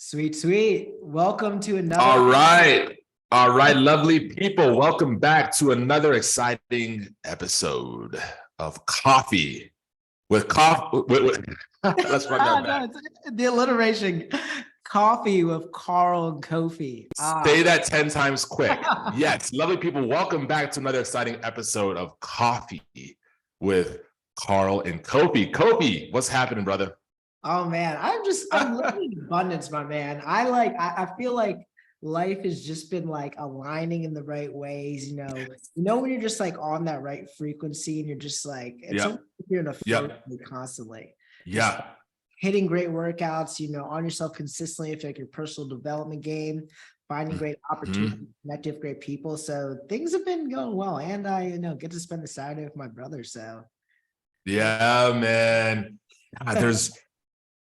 Sweet, sweet. Welcome to another. All right. All right, lovely people. Welcome back to another exciting episode of Coffee with Coffee. Let's run that back. No, the alliteration. Coffee with Karl Kofi. Say that 10 times quick. Yes, lovely people. Welcome back to another exciting episode of Coffee with Karl and Kofi. Kofi, what's happening, brother? Oh man, I'm living in abundance, my man. I feel like life has just been like aligning in the right ways, when you're just like on that right frequency and you're just like, it's like you're in a flow constantly. Yeah. Just hitting great workouts, on yourself consistently, if like your personal development game, finding great opportunities, connecting with great people. So things have been going well. And I, get to spend the Saturday with my brother. So yeah, man. There's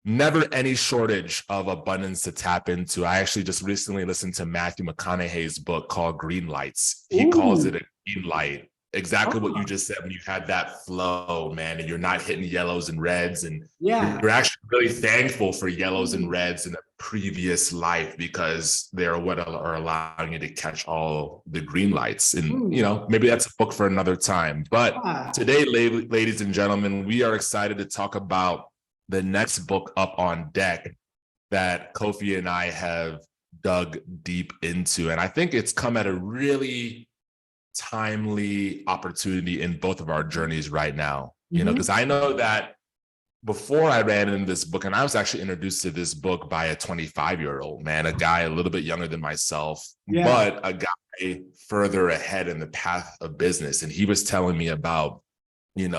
never any shortage of abundance to tap into. I actually just recently listened to Matthew McConaughey's book called Green Lights. He calls it a green light. Exactly what you just said when you had that flow, man, and you're not hitting yellows and reds. And you're actually really thankful for yellows and reds in the previous life because they're what are allowing you to catch all the green lights. And, maybe that's a book for another time. But today, ladies and gentlemen, we are excited to talk about the next book up on deck that Kofi and I have dug deep into. And I think it's come at a really timely opportunity in both of our journeys right now, because I know that before I ran into this book, and I was actually introduced to this book by a 25-year-old man, a guy a little bit younger than myself, but a guy further ahead in the path of business. And he was telling me about,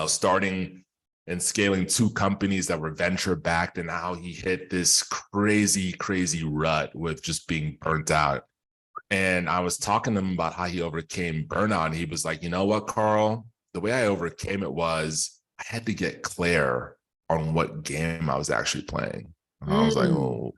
starting and scaling two companies that were venture backed and how he hit this crazy rut with just being burnt out. And I was talking to him about how he overcame burnout. And he was like, you know what, Karl? The way I overcame it was I had to get clear on what game I was actually playing. And I was like, oh,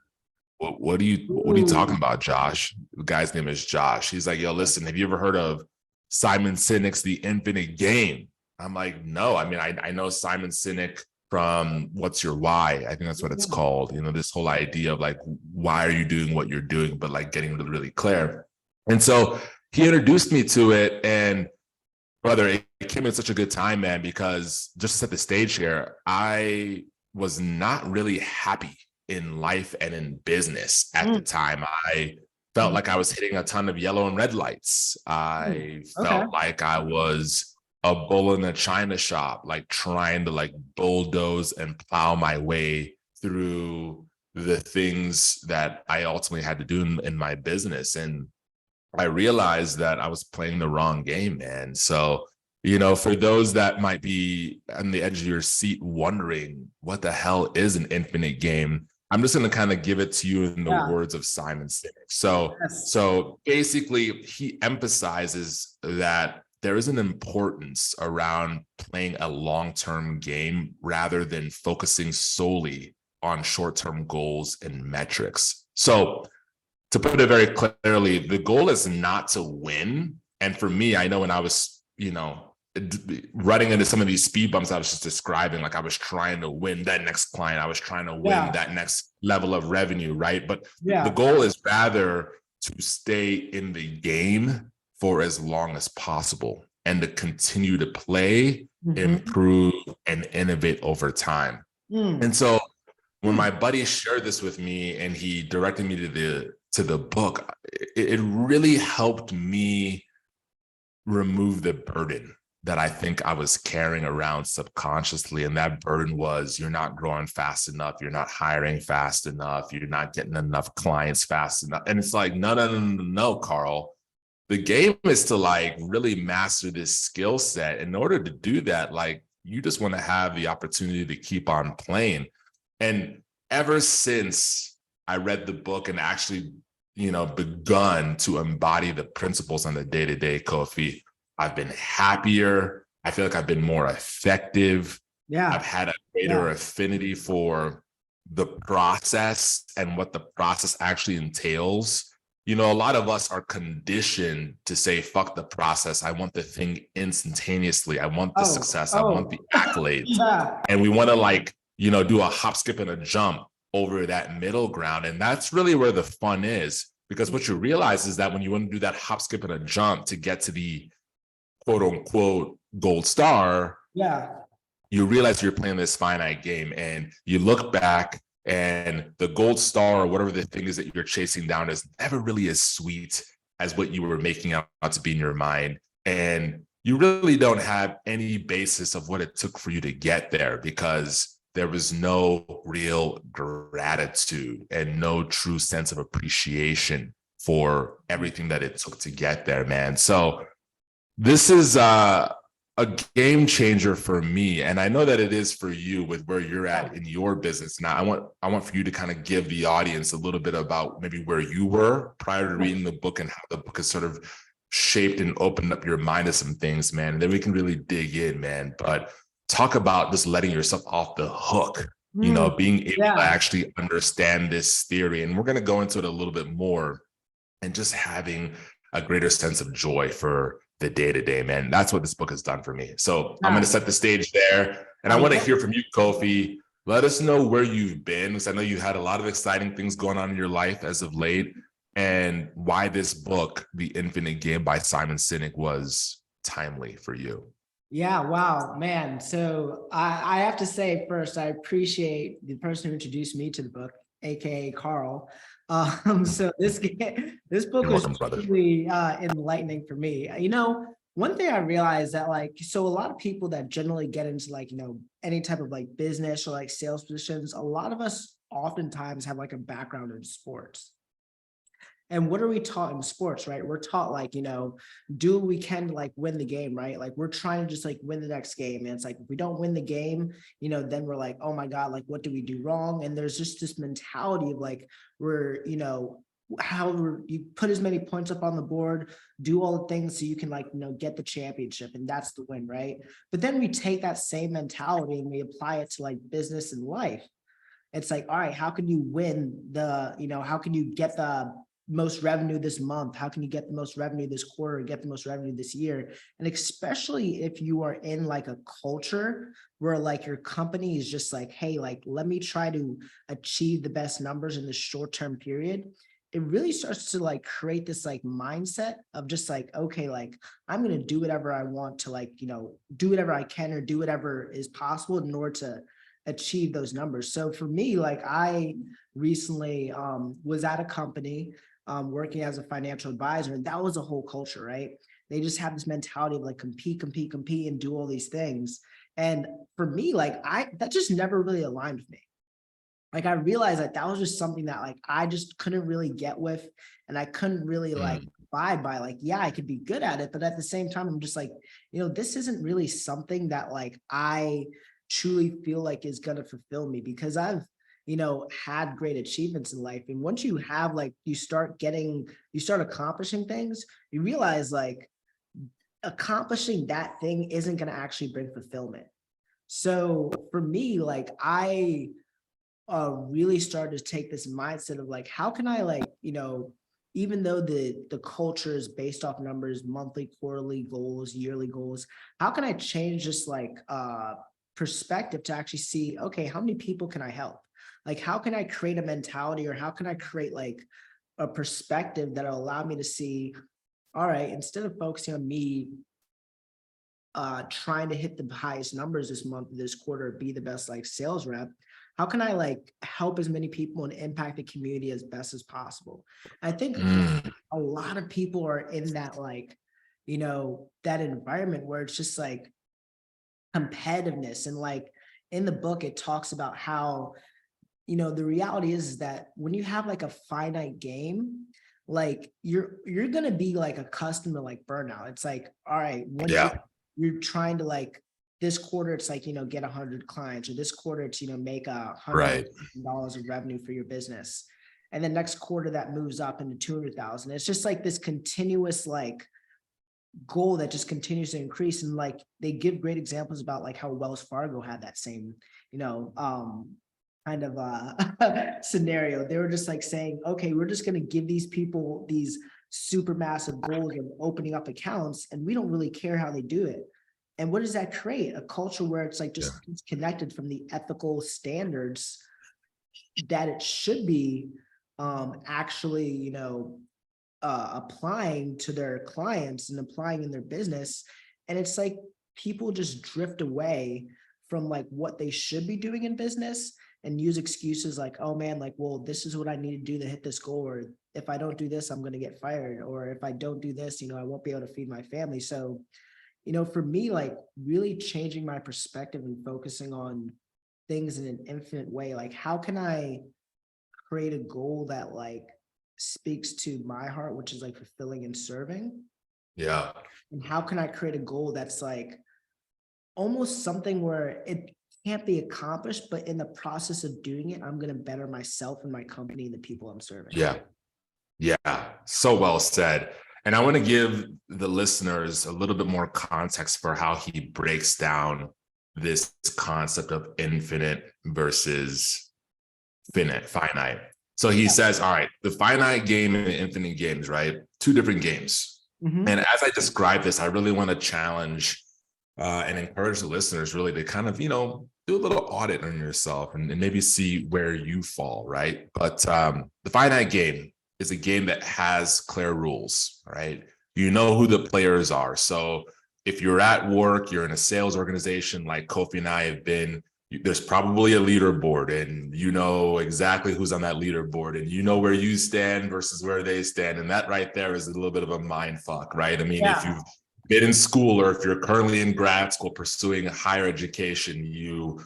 what are you talking about, Josh? The guy's name is Josh. He's like, yo, listen, have you ever heard of Simon Sinek's The Infinite Game? I'm like, no. I mean, I know Simon Sinek from What's Your Why? I think that's what it's called. This whole idea of like, why are you doing what you're doing, but like getting really, really clear. And so he introduced me to it. And brother, it came at such a good time, man, because just to set the stage here, I was not really happy in life and in business at the time. I felt like I was hitting a ton of yellow and red lights. I felt like I was a bull in a china shop, like trying to like bulldoze and plow my way through the things that I ultimately had to do in my business. And I realized that I was playing the wrong game, man. So, for those that might be on the edge of your seat wondering what the hell is an infinite game, I'm just going to kind of give it to you in the words of Simon Sinek. So basically, he emphasizes that there is an importance around playing a long-term game rather than focusing solely on short-term goals and metrics. So to put it very clearly, the goal is not to win. And for me, I know when I was, running into some of these speed bumps I was just describing, like I was trying to win that next client. I was trying to win that next level of revenue, right? But the goal is rather to stay in the game for as long as possible and to continue to play, improve, and innovate over time. And so when my buddy shared this with me and he directed me to the book, it really helped me remove the burden that I think I was carrying around subconsciously. And that burden was, you're not growing fast enough. You're not hiring fast enough. You're not getting enough clients fast enough. And it's like, no, Karl. The game is to like really master this skill set. In order to do that, like you just want to have the opportunity to keep on playing. And ever since I read the book and actually, begun to embody the principles on the day-to-day, Kofi, I've been happier. I feel like I've been more effective. I've had a greater affinity for the process and what the process actually entails. A lot of us are conditioned to say, fuck the process. I want the thing instantaneously. I want the success. I want the accolades. And we want to do a hop, skip, and a jump over that middle ground. And that's really where the fun is, because what you realize is that when you want to do that hop, skip, and a jump to get to the quote unquote gold star, Yeah. you realize you're playing this finite game, and you look back and the gold star or whatever the thing is that you're chasing down is never really as sweet as what you were making out to be in your mind. And you really don't have any basis of what it took for you to get there, because there was no real gratitude and no true sense of appreciation for everything that it took to get there, man. So this is a game changer for me, and I know that it is for you with where you're at in your business. Now, I want for you to kind of give the audience a little bit about maybe where you were prior to reading the book and how the book has sort of shaped and opened up your mind to some things, man. And then we can really dig in, man. But talk about just letting yourself off the hook, you know, being able to actually understand this theory. And we're going to go into it a little bit more, and just having a greater sense of joy for the day-to-day, man. That's what this book has done for me. So I'm going to set the stage there, and I want to hear from you, Kofi. Let us know where you've been, because I know you had a lot of exciting things going on in your life as of late, and why this book, The Infinite Game by Simon Sinek, was timely for you. Yeah, wow, man. So I have to say first, I appreciate the person who introduced me to the book, aka Karl. So this book was truly enlightening for me. You know, one thing I realized that so a lot of people that generally get into any type of business or sales positions, a lot of us oftentimes have a background in sports. And what are we taught in sports, right? We're taught do what we can to win the game, right? We're trying to just win the next game. And it's if we don't win the game, then we're oh my God, what do we do wrong? And there's just this mentality of we're, however you put as many points up on the board, do all the things so you can get the championship, and that's the win, right? But then we take that same mentality and we apply it to business and life. It's all right, how can you win how can you get the most revenue this month? How can you get the most revenue this quarter, get the most revenue this year? And especially if you are in a culture where your company is just hey, let me try to achieve the best numbers in the short-term period, it really starts to create this mindset of just okay, I'm going to do whatever I want to do whatever I can or do whatever is possible in order to achieve those numbers. So for me, I recently was at a company working as a financial advisor, and that was a whole culture, right? They just have this mentality of compete, and do all these things. And for me, that just never really aligned with me. I realized that was just something that I just couldn't really get with, and I couldn't really abide by. Yeah, I could be good at it, but at the same time, I'm just this isn't really something that I truly feel is gonna fulfill me, because I've had great achievements in life. And once you have you start accomplishing things, you realize accomplishing that thing isn't going to actually bring fulfillment. So for me, I really started to take this mindset of how can I even though the culture is based off numbers, monthly, quarterly goals, yearly goals, how can I change this perspective to actually see, okay, how many people can I help? How can I create a mentality, or how can I create a perspective that'll allow me to see, all right, instead of focusing on me trying to hit the highest numbers this month, this quarter, be the best sales rep, how can I help as many people and impact the community as best as possible? I think a lot of people are in that that environment where it's just competitiveness. And in the book, it talks about how the reality is that when you have a finite game, you're gonna be accustomed to benurnout. It's all right, when you're trying to this quarter, it's get 100 clients, or this quarter it's make $100,000 of revenue for your business, and then next quarter that moves up into 200,000. It's just this continuous goal that just continues to increase. And they give great examples about how Wells Fargo had that same kind of scenario. They were just saying, okay, we're just going to give these people these super massive goals of opening up accounts, and we don't really care how they do it. And what does that create? A culture where it's just disconnected from the ethical standards that it should be actually, applying to their clients and applying in their business. And it's like people just drift away from like what they should be doing in business and use excuses like, oh man, like, well, this is what I need to do to hit this goal. Or if I don't do this, I'm going to get fired. Or if I don't do this, I won't be able to feed my family. So, for me, like really changing my perspective and focusing on things in an infinite way, like how can I create a goal that like speaks to my heart, which is like fulfilling and serving? Yeah. And how can I create a goal that's like almost something where it can't be accomplished, but in the process of doing it, I'm going to better myself and my company and the people I'm serving. Yeah. Yeah. So well said. And I want to give the listeners a little bit more context for how he breaks down this concept of infinite versus finite. So he says, all right, the finite game and the infinite games, right? Two different games. Mhm. And as I describe this, I really want to challenge and encourage the listeners really to kind of, do a little audit on yourself and maybe see where you fall, right? But the finite game is a game that has clear rules, right? You know who the players are. So if you're at work, you're in a sales organization like Kofi and I have been, there's probably a leaderboard and you know exactly who's on that leaderboard and you know where you stand versus where they stand. And that right there is a little bit of a mind fuck, right? I mean, if you've been in school or if you're currently in grad school pursuing higher education, you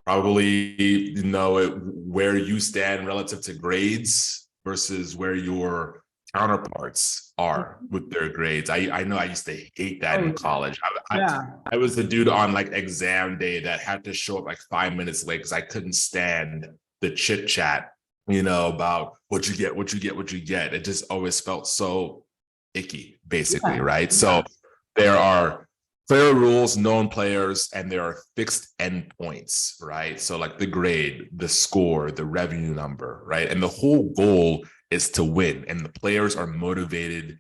probably know where you stand relative to grades versus where your counterparts are with their grades. I know I used to hate that in college. I was the dude on like exam day that had to show up like 5 minutes late because I couldn't stand the chit chat, about what you get. It just always felt so icky, basically, right? So there are clear rules, known players, and there are fixed endpoints, right? So like the grade, the score, the revenue number, right? And the whole goal is to win. And the players are motivated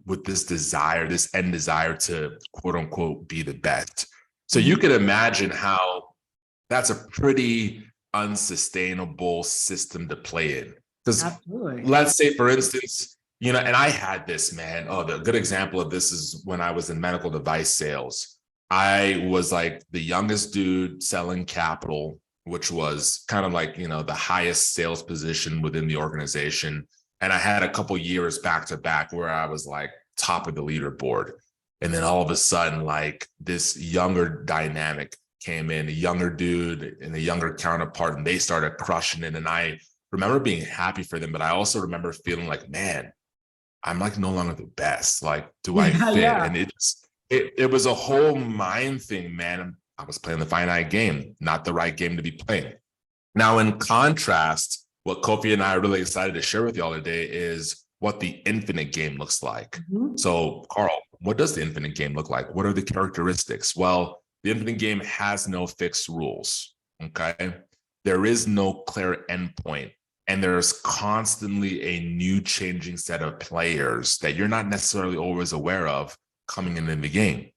with this desire, this end desire to quote unquote be the best. So you can imagine how that's a pretty unsustainable system to play in. Because let's say, for instance, and I had this, man. Oh, the good example of this is when I was in medical device sales. I was like the youngest dude selling capital, which was kind of like, the highest sales position within the organization. And I had a couple years back to back where I was like top of the leaderboard. And then all of a sudden, like this younger dynamic came in, a younger dude and a younger counterpart, and they started crushing it. And I remember being happy for them, but I also remember feeling like, man, I'm like no longer the best. Like, do I fit? Yeah. And it was a whole mind thing, man. I was playing the finite game, not the right game to be playing. Now, in contrast, what Kofi and I are really excited to share with y'all today is what the infinite game looks like. So, Karl, what does the infinite game look like? What are the characteristics? Well, the infinite game has no fixed rules. Okay. There is no clear endpoint. And there's constantly a new changing set of players that you're not necessarily always aware of coming in the game.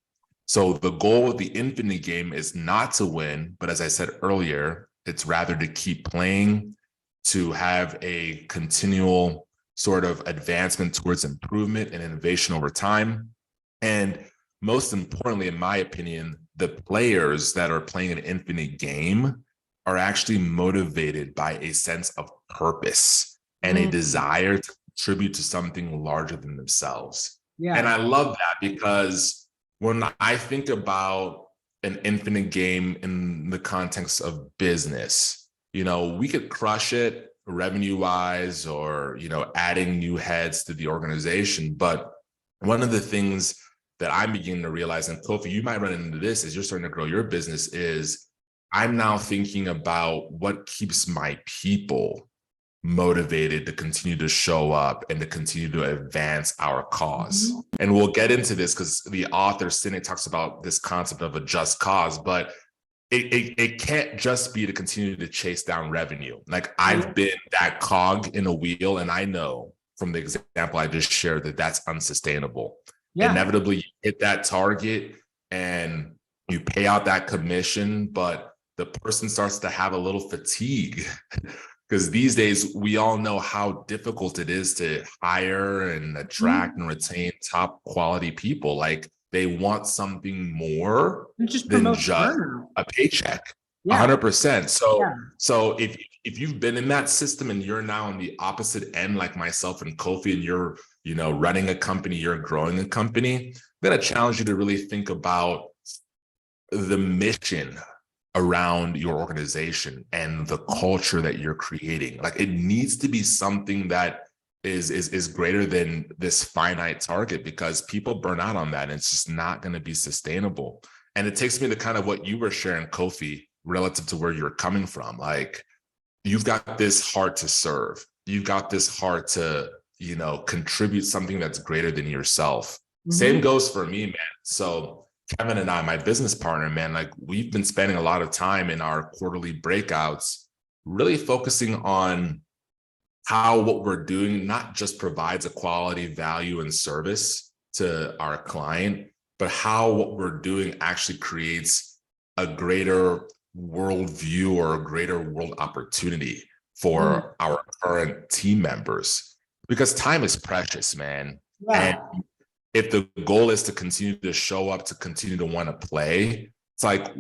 So the goal of the infinite game is not to win, but as I said earlier, it's rather to keep playing, to have a continual sort of advancement towards improvement and innovation over time. And most importantly, in my opinion, the players that are playing an infinite game are actually motivated by a sense of purpose and a desire to contribute to something larger than themselves. And I love that because when I think about an infinite game in the context of business, we could crush it revenue wise or, adding new heads to the organization. But one of the things that I'm beginning to realize, and Kofi, you might run into this as you're starting to grow your business, is I'm now thinking about what keeps my people motivated to continue to show up and to continue to advance our cause. And we'll get into this because the author Sinek talks about this concept of a just cause, but it can't just be to continue to chase down revenue. Like I've been that cog in a wheel, and I know from the example I just shared that that's unsustainable. Inevitably, you hit that target and you pay out that commission, but the person starts to have a little fatigue Because these days we all know how difficult it is to hire and attract and retain top quality people. Like they want something more It just than promotes just burnout. a paycheck. Yeah. 100%. So Yeah. so if you've been in that system and you're now on the opposite end, like myself and Kofi, and you're, you know, running a company, you're growing a company, I'm gonna challenge you to really think about the mission around your organization and the culture that you're creating. Like it needs to be something that is greater than this finite target, because people burn out on that and it's just not going to be sustainable. And it takes me to kind of what you were sharing, Kofi, relative to where you're coming from. Like you've got this heart to serve. You've got this heart to, you know, contribute something that's greater than yourself. Same goes for me, man. So Kevin and I, my business partner, man, like we've been spending a lot of time in our quarterly breakouts, really focusing on how what we're doing not just provides a quality value and service to our client, but how what we're doing actually creates a greater worldview or a greater world opportunity for our current team members. Because time is precious, man. Yeah. And if the goal is to continue to show up, to continue to want to play, it's like,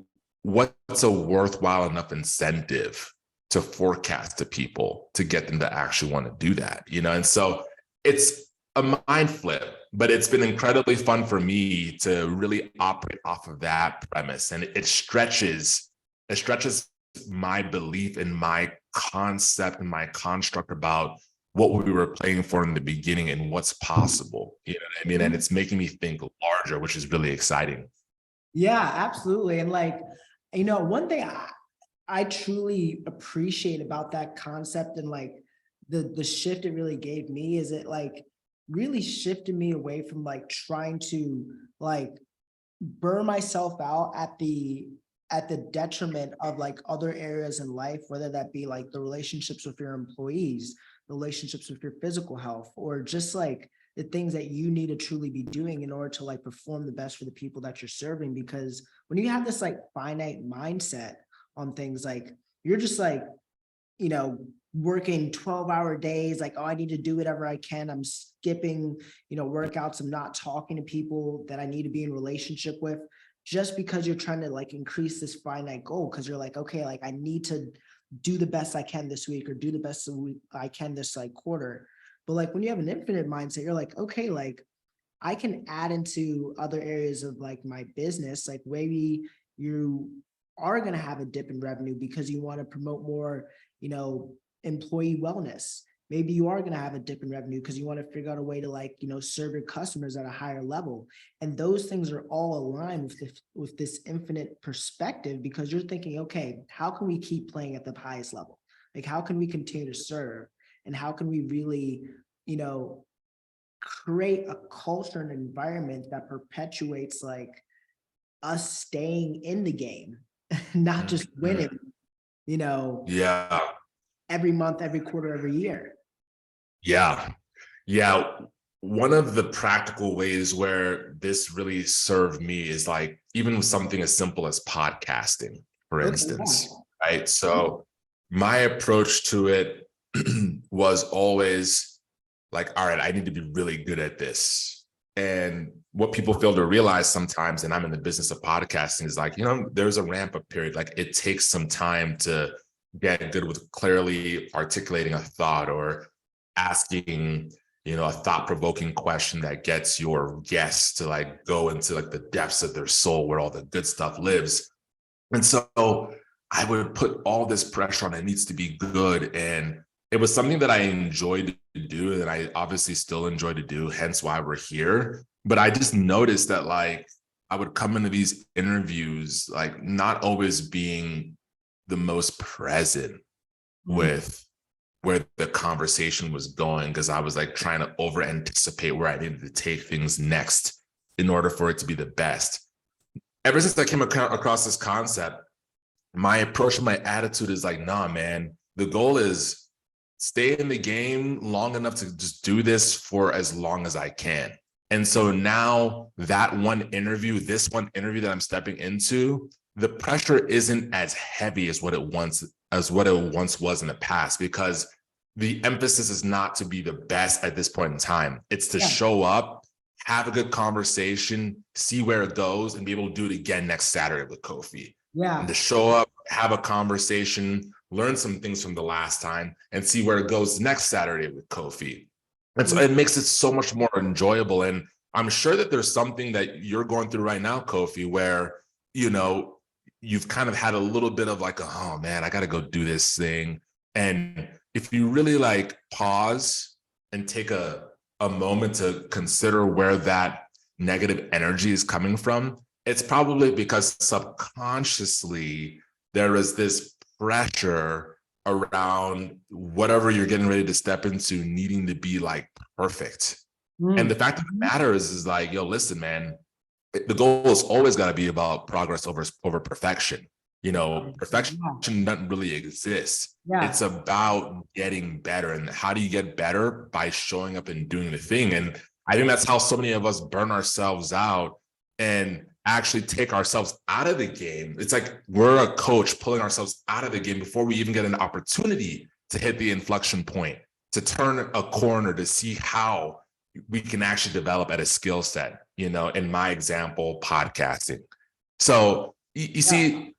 what's a worthwhile enough incentive to forecast to people to get them to actually want to do that, you know? And so it's a mind flip, but it's been incredibly fun for me to really operate off of that premise. And it stretches my belief in my concept and my construct about what we were playing for in the beginning and what's possible, you know what I mean? And it's making me think larger, which is really exciting. Yeah, absolutely. And like, you know, one thing I truly appreciate about that concept and like the shift it really gave me is it like really shifted me away from like trying to like burn myself out at the detriment of like other areas in life, whether that be like the relationships with your employees, relationships with your physical health, or just like the things that you need to truly be doing in order to like perform the best for the people that you're serving. Because when you have this like finite mindset on things, like you're just like, you know, working 12-hour days, like, oh, I need to do whatever I can. I'm skipping, you know, workouts. I'm not talking to people that I need to be in relationship with, just because you're trying to like increase this finite goal. Cause you're like, okay, like I need to do the best I can this week or do the best I can this like quarter. But like when you have an infinite mindset, you're like, okay, like I can add into other areas of like my business. Like maybe you are going to have a dip in revenue because you want to promote more, you know, employee wellness. Maybe you are going to have a dip in revenue because you want to figure out a way to like, you know, serve your customers at a higher level. And those things are all aligned with this infinite perspective, because you're thinking, okay, how can we keep playing at the highest level? Like, how can we continue to serve? And how can we really, you know, create a culture and environment that perpetuates like us staying in the game, not just winning, you know, Yeah. every month, every quarter, every year. Yeah. Yeah. One of the practical ways where this really served me is like even with something as simple as podcasting, for instance, right? So my approach to it was always like, all right, I need to be really good at this. And what people fail to realize sometimes, and I'm in the business of podcasting, is like, you know, there's a ramp up period. Like it takes some time to get good with clearly articulating a thought or asking, you know, a thought-provoking question that gets your guests to like go into like the depths of their soul where all the good stuff lives. And so I would put all this pressure on, it needs to be good. And it was something that I enjoyed to do, and I obviously still enjoy to do, hence why we're here. But I just noticed that like I would come into these interviews like not always being the most present with where the conversation was going, because I was like trying to over anticipate where I needed to take things next in order for it to be the best. Ever since I came across this concept, my approach and my attitude is like, nah, man, the goal is stay in the game long enough to just do this for as long as I can. And so now this one interview that I'm stepping into, the pressure isn't as heavy as what it once as what it once was in the past, because the emphasis is not to be the best at this point in time. It's to Yeah. show up, have a good conversation, see where it goes, and be able to do it again next Saturday with Kofi. And to Yeah. show up, have a conversation, learn some things from the last time, and see where it goes next Saturday with Kofi. And so it makes it so much more enjoyable. And I'm sure that there's something that you're going through right now, Kofi, where, you know, you've kind of had a little bit of like, oh man, I got to go do this thing. And if you really like pause and take a moment to consider where that negative energy is coming from, it's probably because subconsciously there is this pressure around whatever you're getting ready to step into needing to be like perfect. And the fact of the matter is like, yo, listen, man, the goal has always got to be about progress over perfection. You know, perfection doesn't really exist. Yeah. It's about getting better. And how do you get better? By showing up and doing the thing. And I think that's how so many of us burn ourselves out and actually take ourselves out of the game. It's like we're a coach pulling ourselves out of the game before we even get an opportunity to hit the inflection point, to turn a corner, to see how we can actually develop at a skill set, you know, in my example, podcasting. So you see,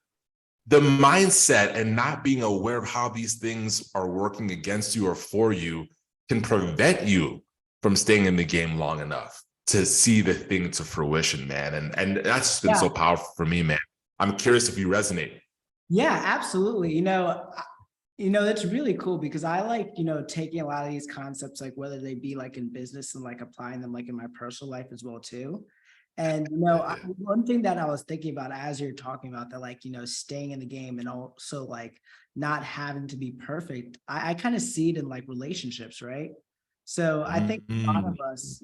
the mindset and not being aware of how these things are working against you or for you can prevent you from staying in the game long enough to see the thing to fruition, man. And that's just been so powerful for me, man. I'm curious if you resonate. Yeah, absolutely. It's really cool because I like, taking a lot of these concepts, like whether they be like in business and like applying them like in my personal life as well too. And, one thing that I was thinking about as you're talking about that, like, staying in the game and also like not having to be perfect, I kind of see it in like relationships, right? So I think a lot of us,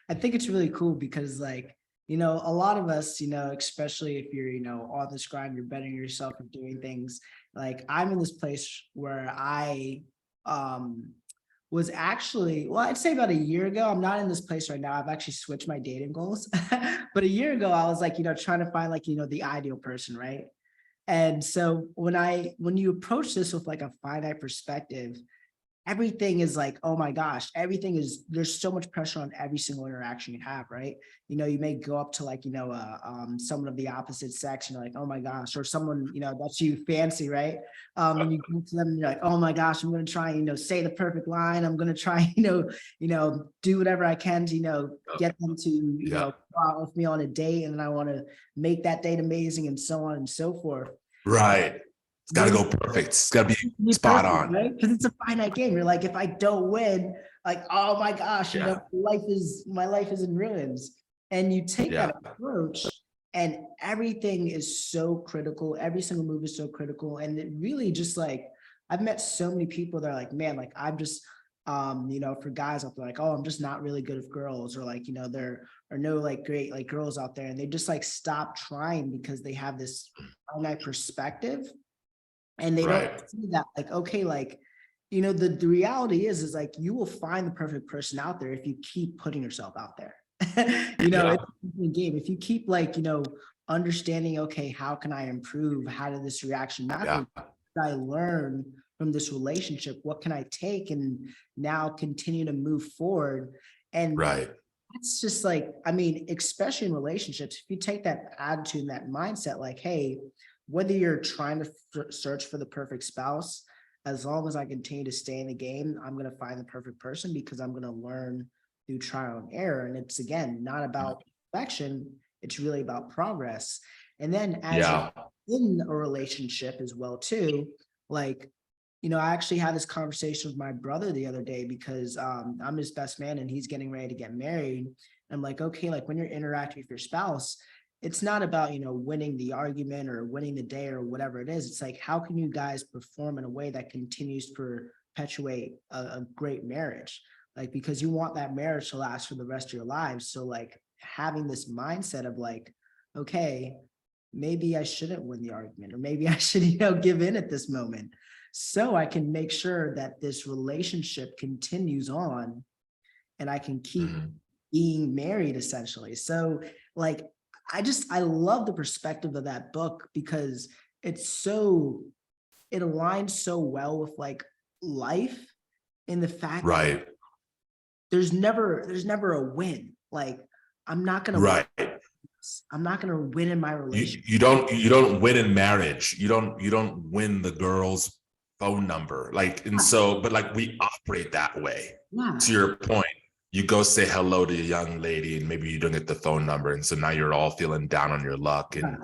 I think it's really cool because like, a lot of us, especially if you're, on this grind, you're bettering yourself and doing things. Like I'm in this place where I was actually, well, I'd say about a year ago. I'm not in this place right now. I've actually switched my dating goals. But a year ago, I was like, trying to find like, the ideal person, right? And so when you approach this with like a finite perspective, everything is like, oh my gosh, there's so much pressure on every single interaction you have, right? You may go up to like, someone of the opposite sex, and you're like, oh my gosh, or someone, that's you fancy, right? And you go to them and you're like, oh my gosh, I'm going to try, say the perfect line. I'm going to try, do whatever I can to, get them to, go out with me on a date. And then I want to make that date amazing and so on and so forth. Right. It's got to go perfect. It's got to be spot perfect, on. right? Because it's a finite game. You're like, if I don't win, like, oh my gosh, my life is in ruins. And you take that approach, and everything is so critical. Every single move is so critical, and it really just like I've met so many people that are like, man, like I'm just, for guys out there, like, oh, I'm just not really good with girls, or like, there are no like great like girls out there, and they just like stop trying because they have this finite perspective. And they don't see that, like, okay, like, the reality is like, you will find the perfect person out there if you keep putting yourself out there. It's a game. If you keep like, understanding, okay, how can I improve? How did this reaction happen? What did I learn from this relationship? What can I take and now continue to move forward? And it's just like, I mean, especially in relationships, if you take that attitude and that mindset, like, hey, whether you're trying to search for the perfect spouse, as long as I continue to stay in the game, I'm going to find the perfect person because I'm going to learn through trial and error. And it's, again, not about perfection. It's really about progress. And then as you're in a relationship as well, too, like, I actually had this conversation with my brother the other day because I'm his best man and he's getting ready to get married. I'm like, okay, like when you're interacting with your spouse, it's not about, winning the argument or winning the day or whatever it is. It's like, how can you guys perform in a way that continues to perpetuate a great marriage? Like, because you want that marriage to last for the rest of your lives. So like having this mindset of like, okay, maybe I shouldn't win the argument, or maybe I should, give in at this moment so I can make sure that this relationship continues on and I can keep being married essentially. So like, I love the perspective of that book because it's so it aligns so well with like life in the fact that Right. there's never a win. Like I'm not gonna win. Right. I'm not gonna win in my relationship. You don't win in marriage. You don't win the girl's phone number. Like, and so, but like we operate that way. To Yeah. your point, you go say hello to a young lady and maybe you don't get the phone number. And so now you're all feeling down on your luck. And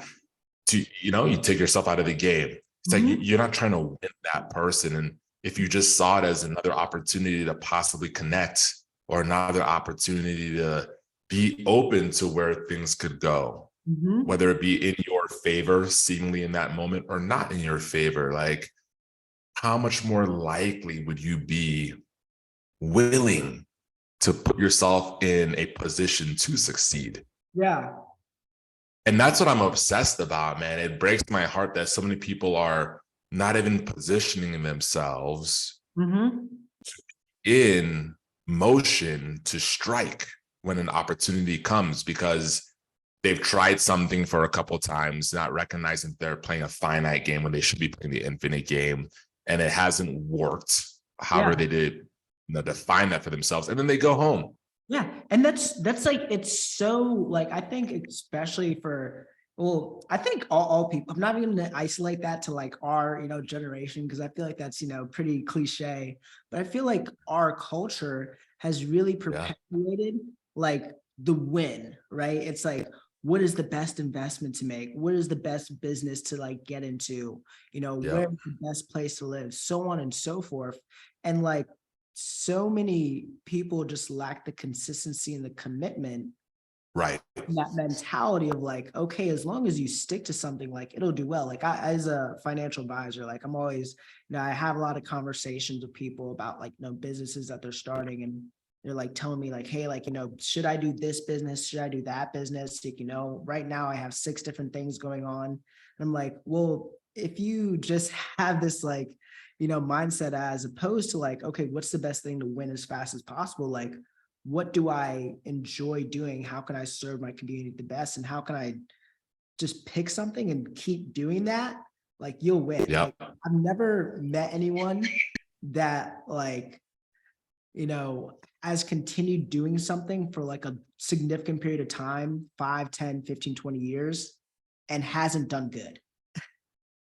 Yeah. you take yourself out of the game. It's like Mhm. you're not trying to win that person. And if you just saw it as another opportunity to possibly connect or another opportunity to be open to where things could go, Mhm. whether it be in your favor, seemingly in that moment, or not in your favor, like how much more likely would you be willing to put yourself in a position to succeed? Yeah. And that's what I'm obsessed about, man. It breaks my heart that so many people are not even positioning themselves Mhm. in motion to strike when an opportunity comes because they've tried something for a couple of times, not recognizing they're playing a finite game when they should be playing the infinite game, and it hasn't worked. However, Yeah. they did, define that for themselves, and then they go home. Yeah, and that's like it's so like I think especially for well, I think all people. I'm not even gonna isolate that to like our generation because I feel like that's pretty cliche. But I feel like our culture has really Yeah, perpetuated like the win, right? It's like what is the best investment to make? What is the best business to like get into? yeah, Where's the best place to live? So on and so forth. And like so many people just lack the consistency and the commitment right. and that mentality of like, okay, as long as you stick to something, like it'll do well. Like I, as a financial advisor, like I'm always, I have a lot of conversations with people about like, businesses that they're starting and they're like telling me like, hey, like, should I do this business? Should I do that business? Like, right now I have 6 different things going on. And I'm like, well, if you just have this like, mindset as opposed to like, okay, what's the best thing to win as fast as possible? Like, what do I enjoy doing? How can I serve my community the best? And how can I just pick something and keep doing that? Like you'll win. Like Yep. I've never met anyone that like, has continued doing something for like a significant period of time, 5, 10, 15, 20 years, and hasn't done good.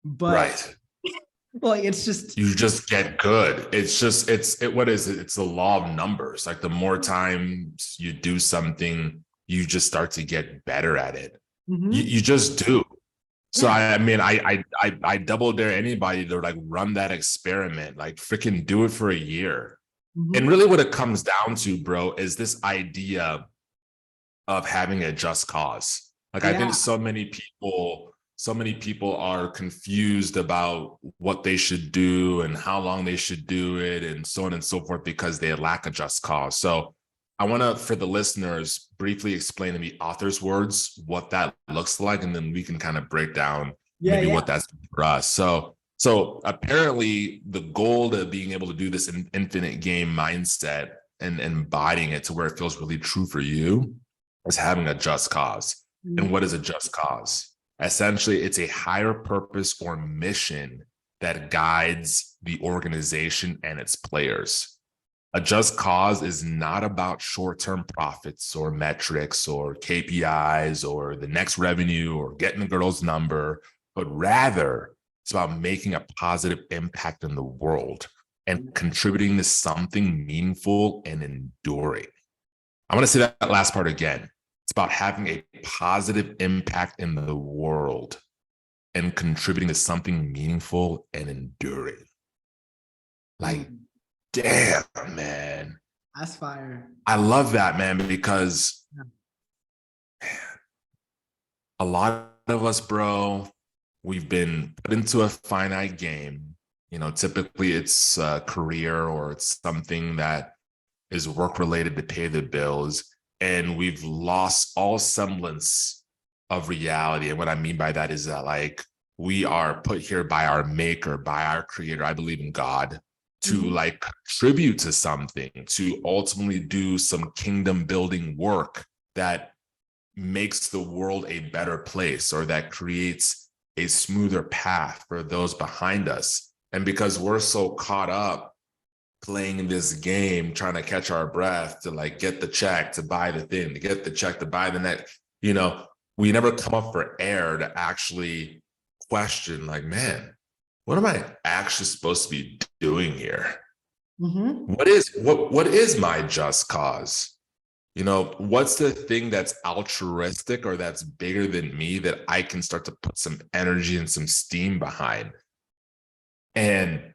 But Right. like it's just You just get good. What is it? It's the law of numbers. Like the more times you do something, you just start to get better at it. You Mhm. just do. So Yeah. I mean, I double dare anybody to like run that experiment, like freaking do it for a year. And Mhm. really what it comes down to, bro, is this idea of having a just cause. Like I think Yeah. so many people are confused about what they should do and how long they should do it and so on and so forth because they lack a just cause. So I want to, for the listeners, briefly explain in the author's words what that looks like, and then we can kind of break down Yeah. maybe Yeah. what that's for us. So apparently the goal to being able to do this infinite game mindset and embodying it to where it feels really true for you is having a just cause. And Mhm. what is a just cause? Essentially, it's a higher purpose or mission that guides the organization and its players. A just cause is not about short-term profits or metrics or KPIs or the next revenue or getting the girl's number, but rather it's about making a positive impact in the world and contributing to something meaningful and enduring. I want to say that last part again. It's about having a positive impact in the world and contributing to something meaningful and enduring. Like, Mm. damn, man. That's fire. I love that, man, because Yeah. a lot of us, bro, we've been put into a finite game. Typically it's a career or it's something that is work related to pay the bills. And we've lost all semblance of reality. And what I mean by that is that, like, we are put here by our maker, by our creator. I believe in God to Mhm. like contribute to something, to ultimately do some kingdom building work that makes the world a better place or that creates a smoother path for those behind us. And because we're so caught up playing this game, trying to catch our breath to like get the check to buy the thing, to get the check to buy the next, we never come up for air to actually question, like, man, what am I actually supposed to be doing here? Mm-hmm. What is my just cause? What's the thing that's altruistic or that's bigger than me that I can start to put some energy and some steam behind? And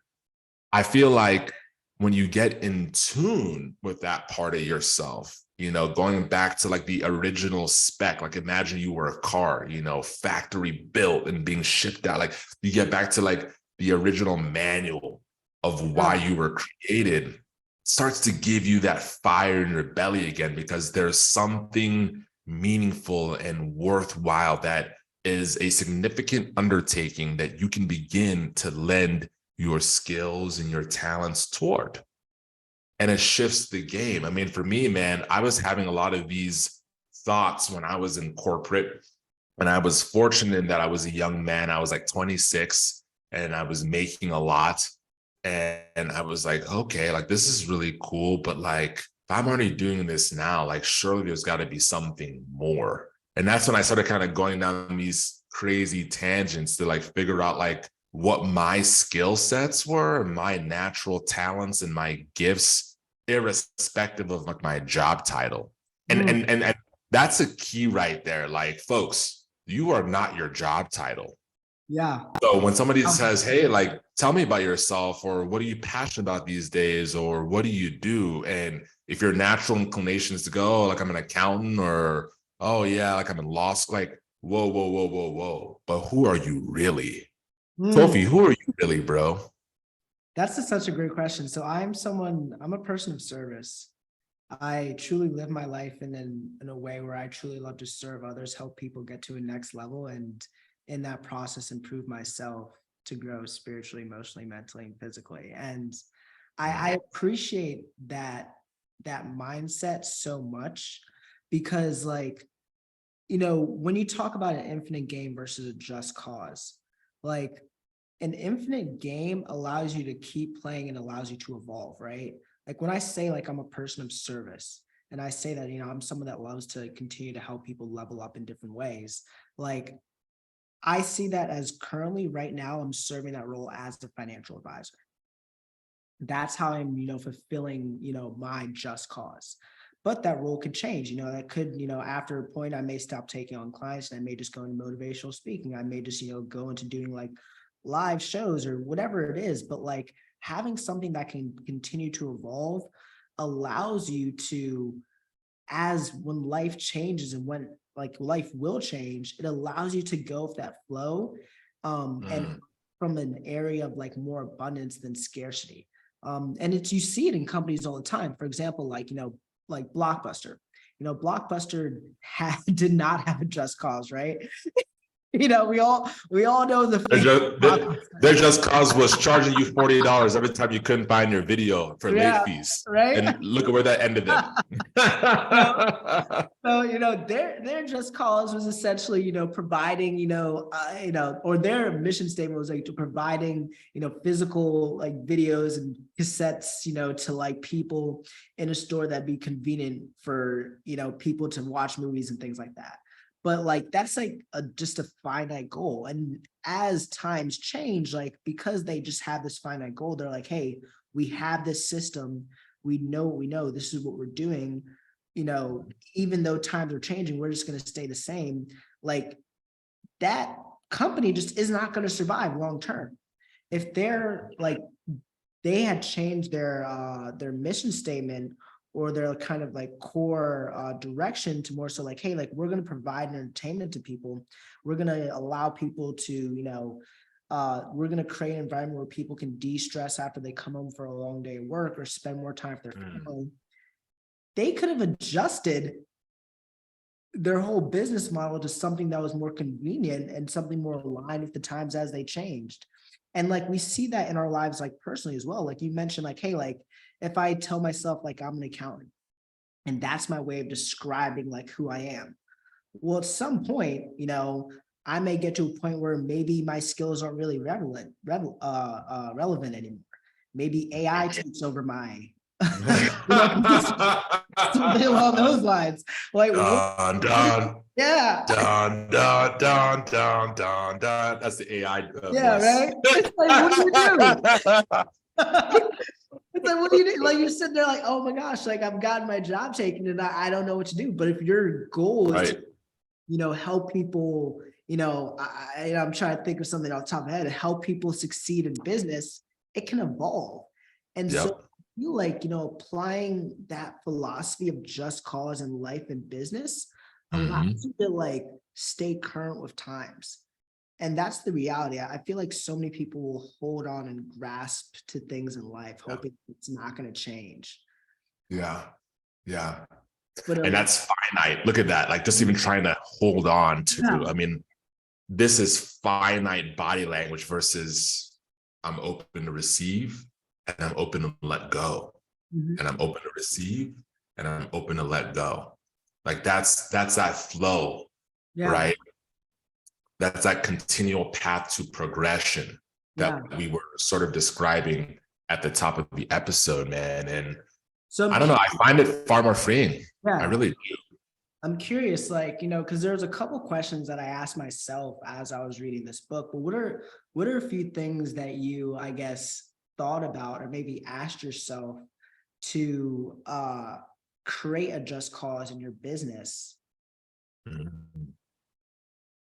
I feel like when you get in tune with that part of yourself, going back to like the original spec, like imagine you were a car, factory built and being shipped out, like you get back to like the original manual of why you were created, starts to give you that fire in your belly again, because there's something meaningful and worthwhile that is a significant undertaking that you can begin to lend your skills and your talents toward. And it shifts the game. I mean, for me, man, I was having a lot of these thoughts when I was in corporate, and I was fortunate that I was a young man. I was like 26 and I was making a lot. And I was like, okay, like this is really cool. But like, if I'm already doing this now, like surely there's got to be something more. And that's when I started kind of going down these crazy tangents to like figure out like what my skill sets were, my natural talents and my gifts, irrespective of like my job title. And that's a key right there. Like, folks, you are not your job title. Yeah. So when somebody says, hey, like, tell me about yourself, or what are you passionate about these days, or what do you do? And if your natural inclination is to go, like, I'm an accountant, or, oh, yeah, like I'm in law school, like, whoa, whoa, whoa, whoa, whoa. But who are you really? Kofi, who are you really, bro? That's such a great question. So I'm a person of service. I truly live my life in a way where I truly love to serve others, help people get to a next level, and in that process, improve myself to grow spiritually, emotionally, mentally, and physically. And I appreciate that mindset so much, because like, when you talk about an infinite game versus a just cause, like an infinite game allows you to keep playing and allows you to evolve, right? Like when I say like I'm a person of service, and I say that, I'm someone that loves to continue to help people level up in different ways. Like I see that as currently right now, I'm serving that role as the financial advisor. That's how I'm, fulfilling, my just cause. But that role could change, that could, after a point, I may stop taking on clients and I may just go into motivational speaking. I may just, go into doing like live shows or whatever it is. But like having something that can continue to evolve allows you to, as when life changes and when like life will change, it allows you to go with that flow, and from an area of like more abundance than scarcity. And you see it in companies all the time. For example, like, like Blockbuster. Blockbuster did not have a just cause, right? We all know the Their just cause was charging you $40 every time you couldn't find your video for late fees. Right. And look at where that ended them. So, their just cause was essentially, providing, or their mission statement was like to providing, physical like videos and cassettes, to like people in a store that'd be convenient for, people to watch movies and things like that. But like, that's like just a finite goal. And as times change, like, because they just have this finite goal, they're like, hey, we have this system. We know, this is what we're doing. Even though times are changing, we're just going to stay the same. Like that company just is not going to survive long term. If they're like, they had changed their mission statement or their kind of like core direction to more so like, hey, like we're going to provide entertainment to people. We're going to allow people to, we're going to create an environment where people can de-stress after they come home for a long day of work or spend more time with their family. They could have adjusted their whole business model to something that was more convenient and something more aligned with the times as they changed. And like, we see that in our lives, like personally as well. Like you mentioned, like, hey, like if I tell myself like I'm an accountant and that's my way of describing like who I am. Well, at some point, I may get to a point where maybe my skills aren't really relevant anymore. Maybe AI takes over my, something along those lines. Like, Dun, dun, yeah, dun, dun, dun, dun, dun, dun. That's the AI yeah, voice. right. It's like, what do you do? It's like, what do you do? Like, you're sitting there like, oh my gosh, like I've gotten my job taken and I don't know what to do. But if your goal is Right. to, help people, I'm trying to think of something off the top of my head, help people succeed in business, it can evolve. And so Yep. I feel like, applying that philosophy of just cause in life and business allows Mhm. you to like stay current with times. And that's the reality. I feel like so many people will hold on and grasp to things in life, Yeah. hoping it's not going to change. Yeah. Yeah. But And that's finite. Look at that. Like just even trying to hold on to, yeah. I mean, this is finite body language versus I'm open to receive and I'm open to let go. Mhm. And I'm open to receive and I'm open to let go. Like that's that flow, Yeah. right? That's that continual path to progression Yeah. that we were sort of describing at the top of the episode, man. And So I don't know, I find it far more freeing. I yeah, really do. I'm curious, like, because there's a couple questions that I asked myself as I was reading this book, but what are a few things that you, I guess, thought about or maybe asked yourself to create a just cause in your business Mhm.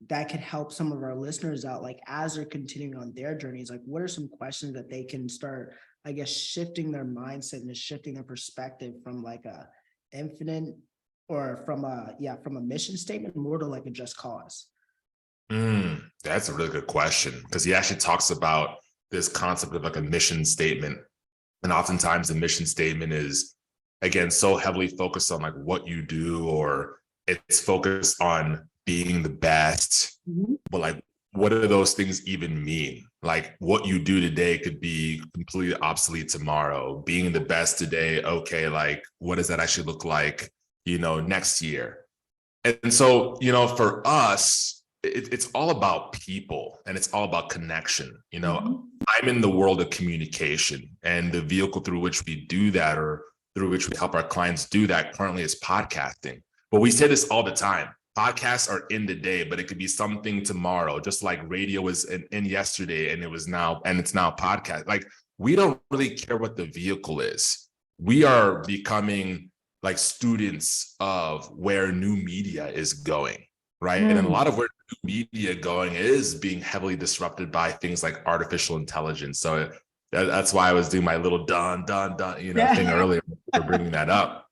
that could help some of our listeners out, like as they're continuing on their journeys? Like, what are some questions that they can start, I guess, shifting their mindset and shifting their perspective from like a infinite or from a mission statement more to like a just cause? That's a really good question because he actually talks about this concept of like a mission statement. And oftentimes the mission statement is, again, so heavily focused on like what you do, or it's focused on being the best. Mhm. But like, what do those things even mean? Like what you do today could be completely obsolete tomorrow. Being the best today, okay, like what does that actually look like, next year? And so, for us, it's all about people and it's all about connection. Mhm. I'm in the world of communication, and the vehicle through which we do that, or through which we help our clients do that, currently is podcasting. But we say this all the time. Podcasts are in today, but it could be something tomorrow, just like radio was in yesterday and it's now podcast. Like we don't really care what the vehicle is. We are becoming like students of where new media is going, right? And a lot of where new media going is being heavily disrupted by things like artificial intelligence. So that's why I was doing my little dun dun dun, thing Yeah. earlier for bringing that up,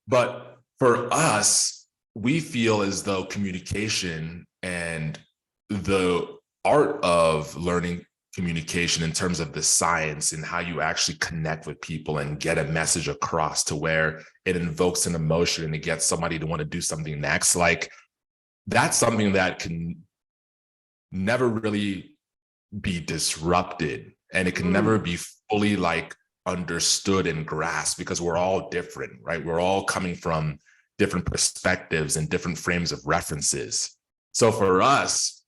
But for us, we feel as though communication and the art of learning communication in terms of the science and how you actually connect with people and get a message across to where it invokes an emotion and it gets somebody to want to do something next. Like that's something that can never really be disrupted, and it can never be fully like understood and grasped because we're all different, right? We're all coming from different perspectives and different frames of references. So for us,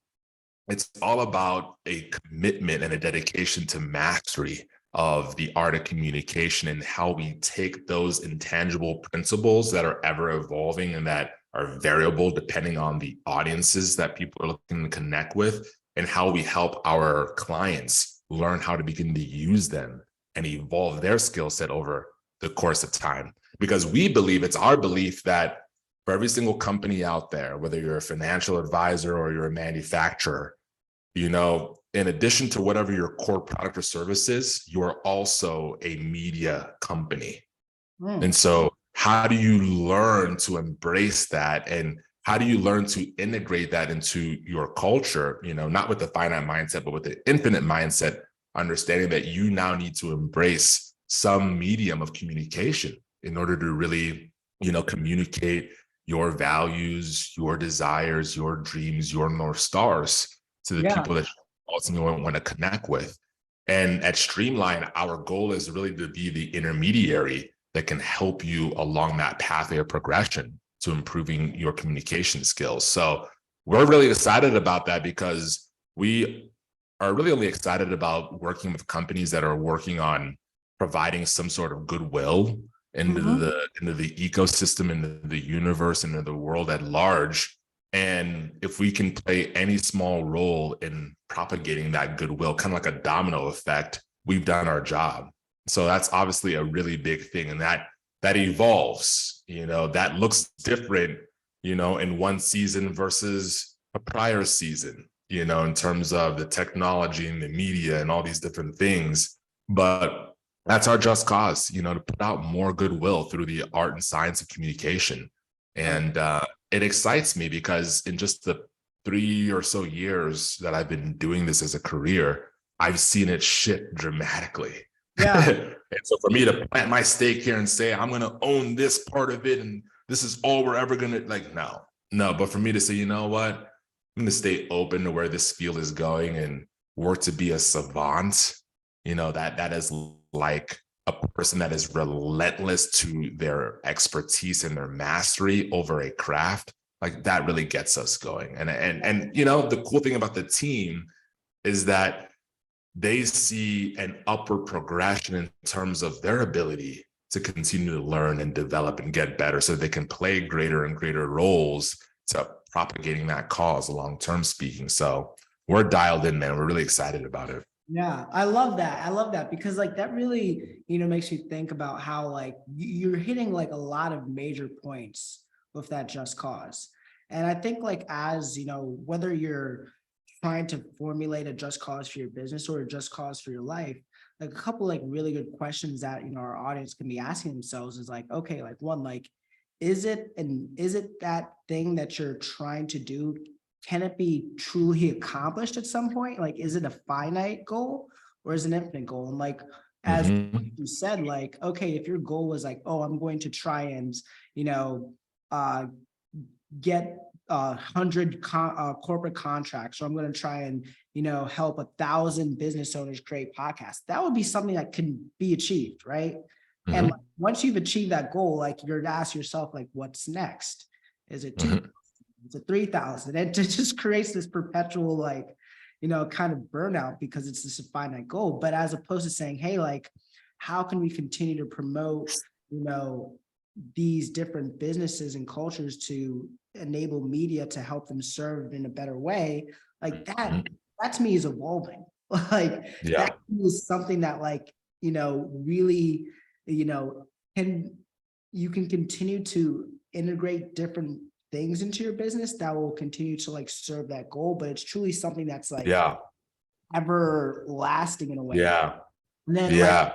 it's all about a commitment and a dedication to mastery of the art of communication and how we take those intangible principles that are ever evolving and that are variable depending on the audiences that people are looking to connect with, and how we help our clients learn how to begin to use them and evolve their skill set over the course of time. Because it's our belief that for every single company out there, whether you're a financial advisor or you're a manufacturer, in addition to whatever your core product or service is, you are also a media company. And so how do you learn to embrace that? And how do you learn to integrate that into your culture, not with the finite mindset, but with the infinite mindset, understanding that you now need to embrace some medium of communication in order to really, communicate your values, your desires, your dreams, your North Stars to the Yeah. people that you ultimately want to connect with. And at Streamline, our goal is really to be the intermediary that can help you along that pathway of progression to improving your communication skills. So we're really excited about that because we are really only excited about working with companies that are working on providing some sort of goodwill into Mhm. the ecosystem, into the universe, into the world at large. And if we can play any small role in propagating that goodwill, kind of like a domino effect, we've done our job. So that's obviously a really big thing. And that evolves, that looks different, in one season versus a prior season, in terms of the technology and the media and all these different things. But that's our just cause, to put out more goodwill through the art and science of communication. Right. And it excites me because in just the 3 or so years that I've been doing this as a career, I've seen it shift dramatically. Yeah. And so for me to plant my stake here and say, I'm going to own this part of it, and this is all we're ever going to, like, no. But for me to say, you know what, I'm going to stay open to where this field is going and work to be a savant, that is like a person that is relentless to their expertise and their mastery over a craft, like that really gets us going. And the cool thing about the team is that they see an upward progression in terms of their ability to continue to learn and develop and get better so they can play greater and greater roles to propagating that cause long-term speaking. So we're dialed in, man. We're really excited about it. Yeah, I love that. I love that because like that really, makes you think about how like you're hitting like a lot of major points with that just cause. And I think like as, whether you're trying to formulate a just cause for your business or a just cause for your life, like a couple like really good questions that, our audience can be asking themselves is like, okay, like one, like, is it that thing that you're trying to do, can it be truly accomplished at some point? Like, is it a finite goal or is it an infinite goal? And like, as Mm-hmm. you said, like, okay, if your goal was like, oh, I'm going to try and, uh, get 100 corporate contracts, or I'm going to try and, help 1,000 business owners create podcasts, that would be something that can be achieved, right? And Mm-hmm. like, once you've achieved that goal, like you're to ask yourself, like, what's next? Is it two? Mm-hmm. It's a 3,000. It just creates this perpetual, like, kind of burnout because it's this finite goal. But as opposed to saying, hey, like, how can we continue to promote, these different businesses and cultures to enable media to help them serve in a better way? Like that to me is evolving. Like that Yeah. is something that like, really, can you can continue to integrate different things into your business that will continue to like serve that goal, but it's truly something that's like Yeah. everlasting in a way. Yeah. And then like Yeah.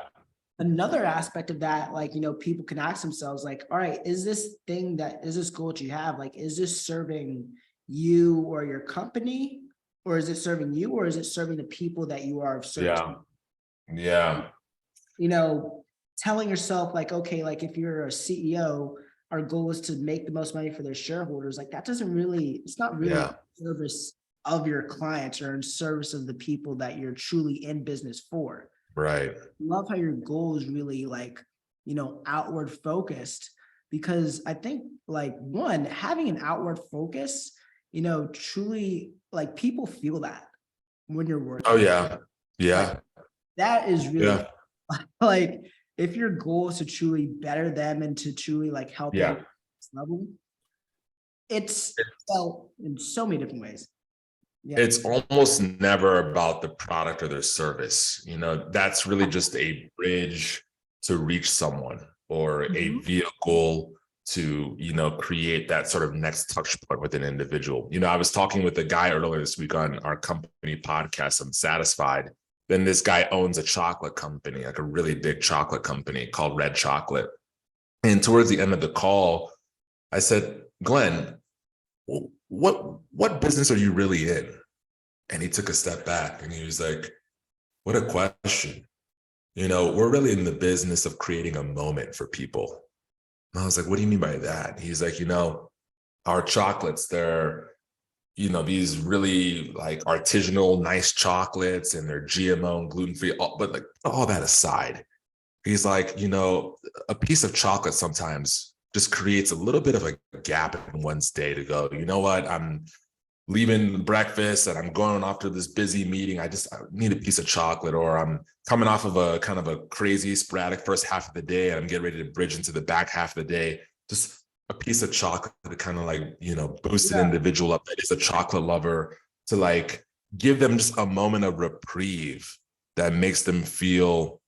another aspect of that, like, people can ask themselves like, all right, is this goal that you have, like, is this serving you or your company, or is it serving you, or is it serving the people that you are of service? Yeah. Yeah. you know, Telling yourself like, okay, like if you're a CEO, our goal is to make the most money for their shareholders. Like that doesn't really, it's not really Yeah. in service of your clients or in service of the people that you're truly in business for. Right. Love how your goal is really like, outward focused, because I think like one, having an outward focus, truly like people feel that when you're Oh working. yeah. Like Yeah. that is really Yeah. like if your goal is to truly better them and to truly like help them Yeah. get to this level, it's felt in so many different ways. Yeah. It's almost never about the product or their service. That's really just a bridge to reach someone or a Mhm. vehicle to, create that sort of next touch point with an individual. I was talking with a guy earlier this week on our company podcast, I'm Satisfied. Then this guy owns a chocolate company, like a really big chocolate company called Red Chocolate. And towards the end of the call, I said, Glenn, what business are you really in? And he took a step back and he was like, what a question. We're really in the business of creating a moment for people. And I was like, what do you mean by that? He's like, our chocolates, they're, these really like artisanal, nice chocolates, and they're GMO and gluten-free, but like all that aside, he's like, a piece of chocolate sometimes just creates a little bit of a gap in one's day to go, you know what? leaving breakfast and I'm going off to this busy meeting. I need a piece of chocolate, or I'm coming off of a kind of a crazy sporadic first half of the day and I'm getting ready to bridge into the back half of the day. Just a piece of chocolate to kind of like, boost an Yeah. individual up that is a chocolate lover, to like give them just a moment of reprieve that makes them feel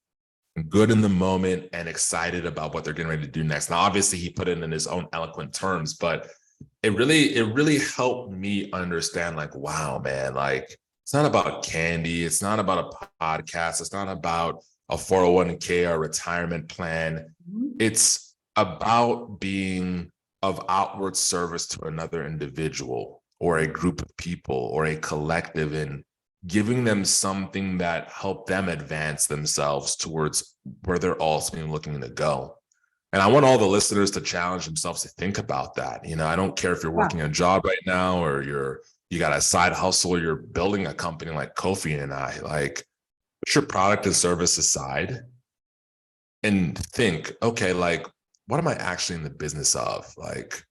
good in the moment and excited about what they're getting ready to do next. Now, obviously he put it in his own eloquent terms, but it really helped me understand, like, wow, man, like it's not about candy. It's not about a podcast. It's not about a 401k or retirement plan. Mhm. It's about being of outward service to another individual or a group of people or a collective, and giving them something that help them advance themselves towards where they're ultimately looking to go. And I want all the listeners to challenge themselves to think about that. I don't care if you're Yeah. working a job right now, or you got a side hustle, or you're building a company like Kofi and I. Like, put your product and service aside and think, okay, like, what am I actually in the business of? Like,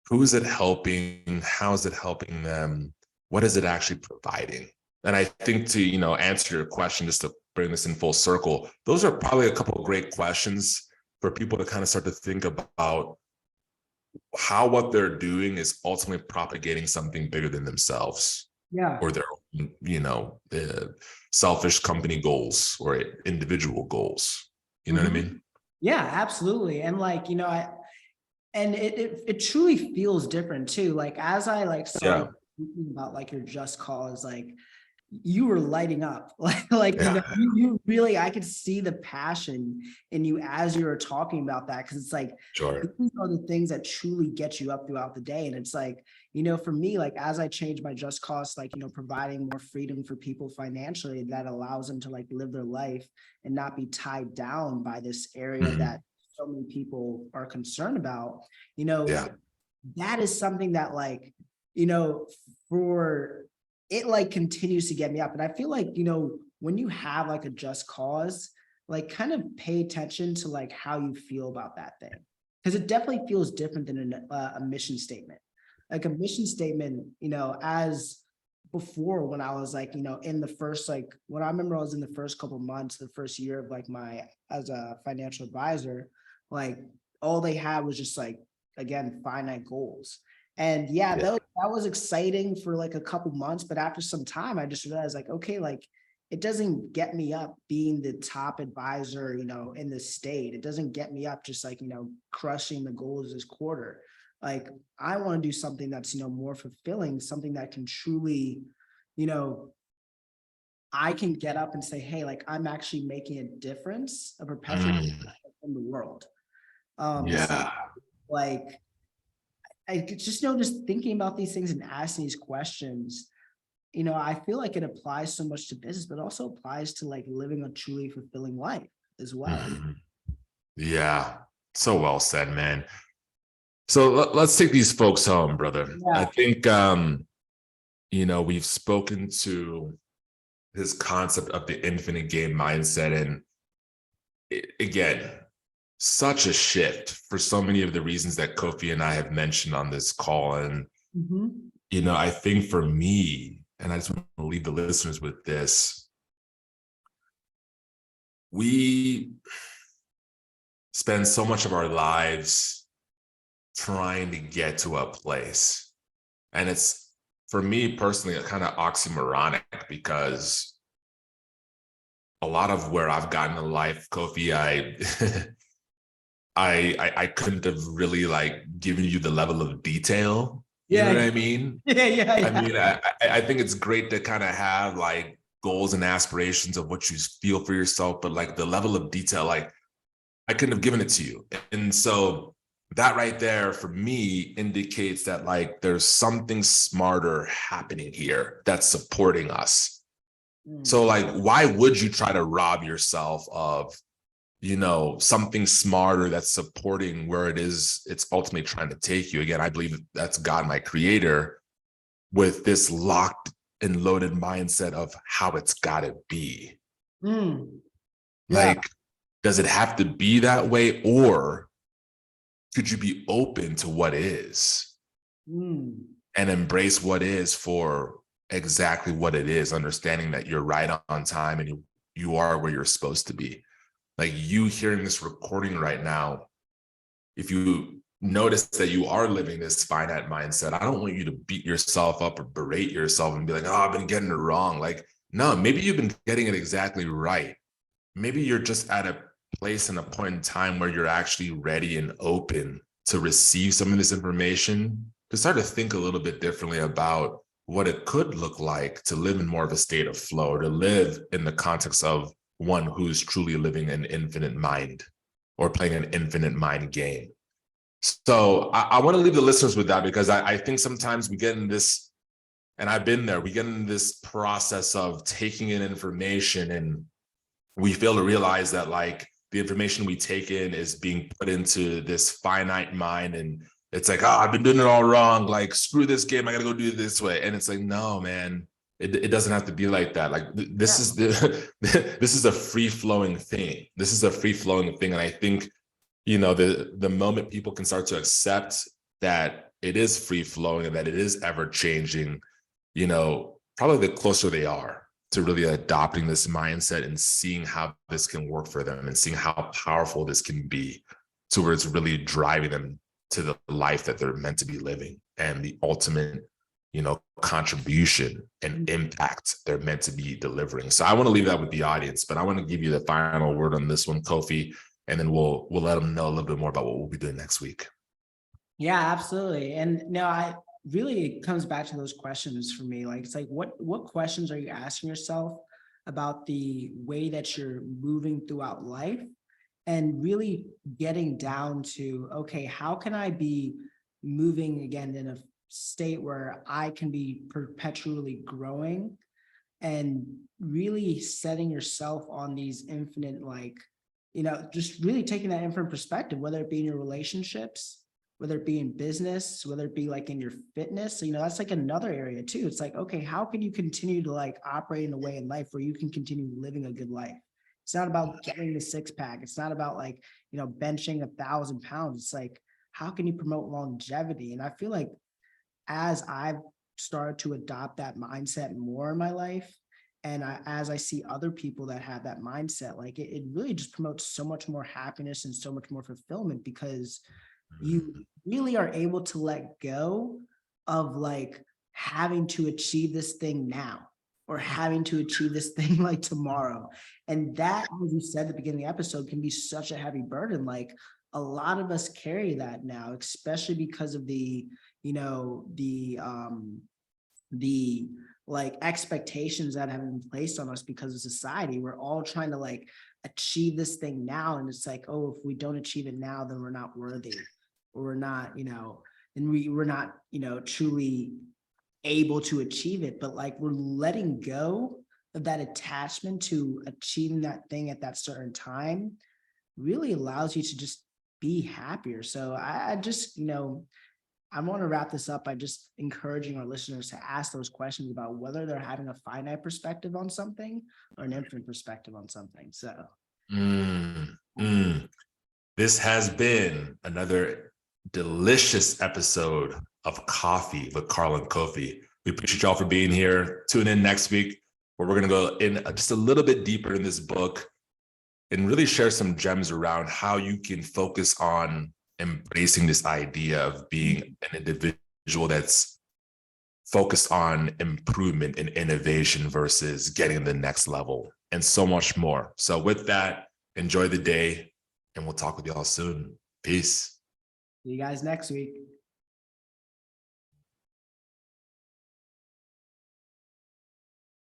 who is it helping? How is it helping them? What is it actually providing? And I think, to answer your question, just to bring this in full circle, those are probably a couple of great questions for people to kind of start to think about how what they're doing is ultimately propagating something bigger than themselves, Yeah. or their the selfish company goals or individual goals. You know what I Mhm. mean? Yeah, absolutely. And like, and it truly feels different too. Like as I like Yeah. started thinking about like your just cause, like you were lighting up. Like Yeah. you really, I could see the passion in you as you were talking about that, because it's like Sure. these are the things that truly get you up throughout the day. And it's like, for me, like as I change my just cause, like providing more freedom for people financially, that allows them to like live their life and not be tied down by this area Mhm. that so many people are concerned about. you know Yeah. that is something that like, you know, for it like continues to get me up. And I feel like, when you have like a just cause, like kind of pay attention to like how you feel about that thing. Because it definitely feels different than a mission statement. Like a mission statement, as before when I was like, in the first, like when I remember I was in the first couple months, the first year of like my, as a financial advisor, like all they had was just like, again, finite goals. And yeah, Yeah. that was exciting for like a couple months, but after some time, I just realized like, okay, like it doesn't get me up being the top advisor, in the state. It doesn't get me up just like, crushing the goals this quarter. Like I want to do something that's, more fulfilling, something that can truly, you know, I can get up and say, hey, like I'm actually making a difference, a perpetual Mm. in the world. So Yeah. like I just just thinking about these things and asking these questions, I feel like it applies so much to business, but also applies to like living a truly fulfilling life as well. Mhm. Yeah. So well said, man. So let's take these folks home, brother. I Yeah. think we've spoken to this concept of the infinite game mindset, and again, such a shift for so many of the reasons that Kofi and I have mentioned on this call. And Mhm. I think for me, and I just want to leave the listeners with this, we spend so much of our lives trying to get to a place. And it's, for me personally, a kind of oxymoronic, because a lot of where I've gotten in life, Kofi, I couldn't have really like given you the level of detail. You know Yeah. what I mean? Yeah. Yeah. I Yeah. mean, I think it's great to kind of have like goals and aspirations of what you feel for yourself, but like the level of detail, like I couldn't have given it to you. And so that right there for me indicates that like there's something smarter happening here that's supporting us. So Mm. like, why would you try to rob yourself of, something smarter that's supporting where it is it's ultimately trying to take you? Again, I believe that's God, my creator, with this locked and loaded mindset of how it's got to be. Mm. Yeah. Like, does it have to be that way, or could you be open to what is? Mm. and embrace what is for exactly what it is, understanding that you're right on time and you are where you're supposed to be. Like you hearing this recording right now, if you notice that you are living this finite mindset, I don't want you to beat yourself up or berate yourself and be like, oh, I've been getting it wrong. Like, no, maybe you've been getting it exactly right. Maybe you're just at a place and a point in time where you're actually ready and open to receive some of this information, to start to think a little bit differently about what it could look like to live in more of a state of flow, or to live in the context of one who's truly living an infinite mind or playing an infinite mind game. So I want to leave the listeners with that, because I think sometimes we get in this, and I've been there, we get in this process of taking in information and we fail to realize that like the information we take in is being put into this finite mind, and it's like, oh, I've been doing it all wrong. Like, screw this game. I got to go do it this way. And it's like, no, man, it doesn't have to be like that. Like this is this is a free flowing thing. This is a free flowing thing. And I think, you know, the moment people can start to accept that it is free flowing and that it is ever changing, you know, probably the closer they are to really adopting this mindset and seeing how this can work for them and seeing how powerful this can be, to where it's really driving them to the life that they're meant to be living and the ultimate, you know, contribution and impact they're meant to be delivering. So I want to leave that with the audience, but I want to give you the final word on this one, Kofi, and then we'll let them know a little bit more about what we'll be doing next week. Yeah, absolutely. And no, I really, it comes back to those questions for me. Like, it's like, what questions are you asking yourself about the way that you're moving throughout life, and really getting down to, okay, how can I be moving again in a state where I can be perpetually growing, and really setting yourself on these infinite, like, you know, just really taking that infinite perspective, whether it be in your relationships, whether it be in business, whether it be like in your fitness. So, you know, that's like another area too. It's like, okay, how can you continue to like operate in a way in life where you can continue living a good life? It's not about getting the six pack. It's not about like, you know, benching 1,000 pounds. It's like, how can you promote longevity? And I feel like as I've started to adopt that mindset more in my life, and as I see other people that have that mindset, like it really just promotes so much more happiness and so much more fulfillment, because you really are able to let go of like having to achieve this thing now, or having to achieve this thing like tomorrow. And that, as you said at the beginning of the episode, can be such a heavy burden. Like a lot of us carry that now, especially because of the, you know, the like expectations that have been placed on us because of society. We're all trying to like achieve this thing now. And it's like, oh, if we don't achieve it now, then we're not worthy, or we're not, you know, and we're not, you know, truly able to achieve it. But like, we're letting go of that attachment to achieving that thing at that certain time really allows you to just be happier. So I just, you know, I want to wrap this up by just encouraging our listeners to ask those questions about whether they're having a finite perspective on something or an infinite perspective on something. So This has been another delicious episode of Coffee with Karl and Kofi. We appreciate y'all for being here. Tune in next week, where we're going to go in just a little bit deeper in this book and really share some gems around how you can focus on embracing this idea of being an individual that's focused on improvement and innovation versus getting the next level, and so much more. So with that, enjoy the day, and we'll talk with y'all soon. Peace. see you guys next week.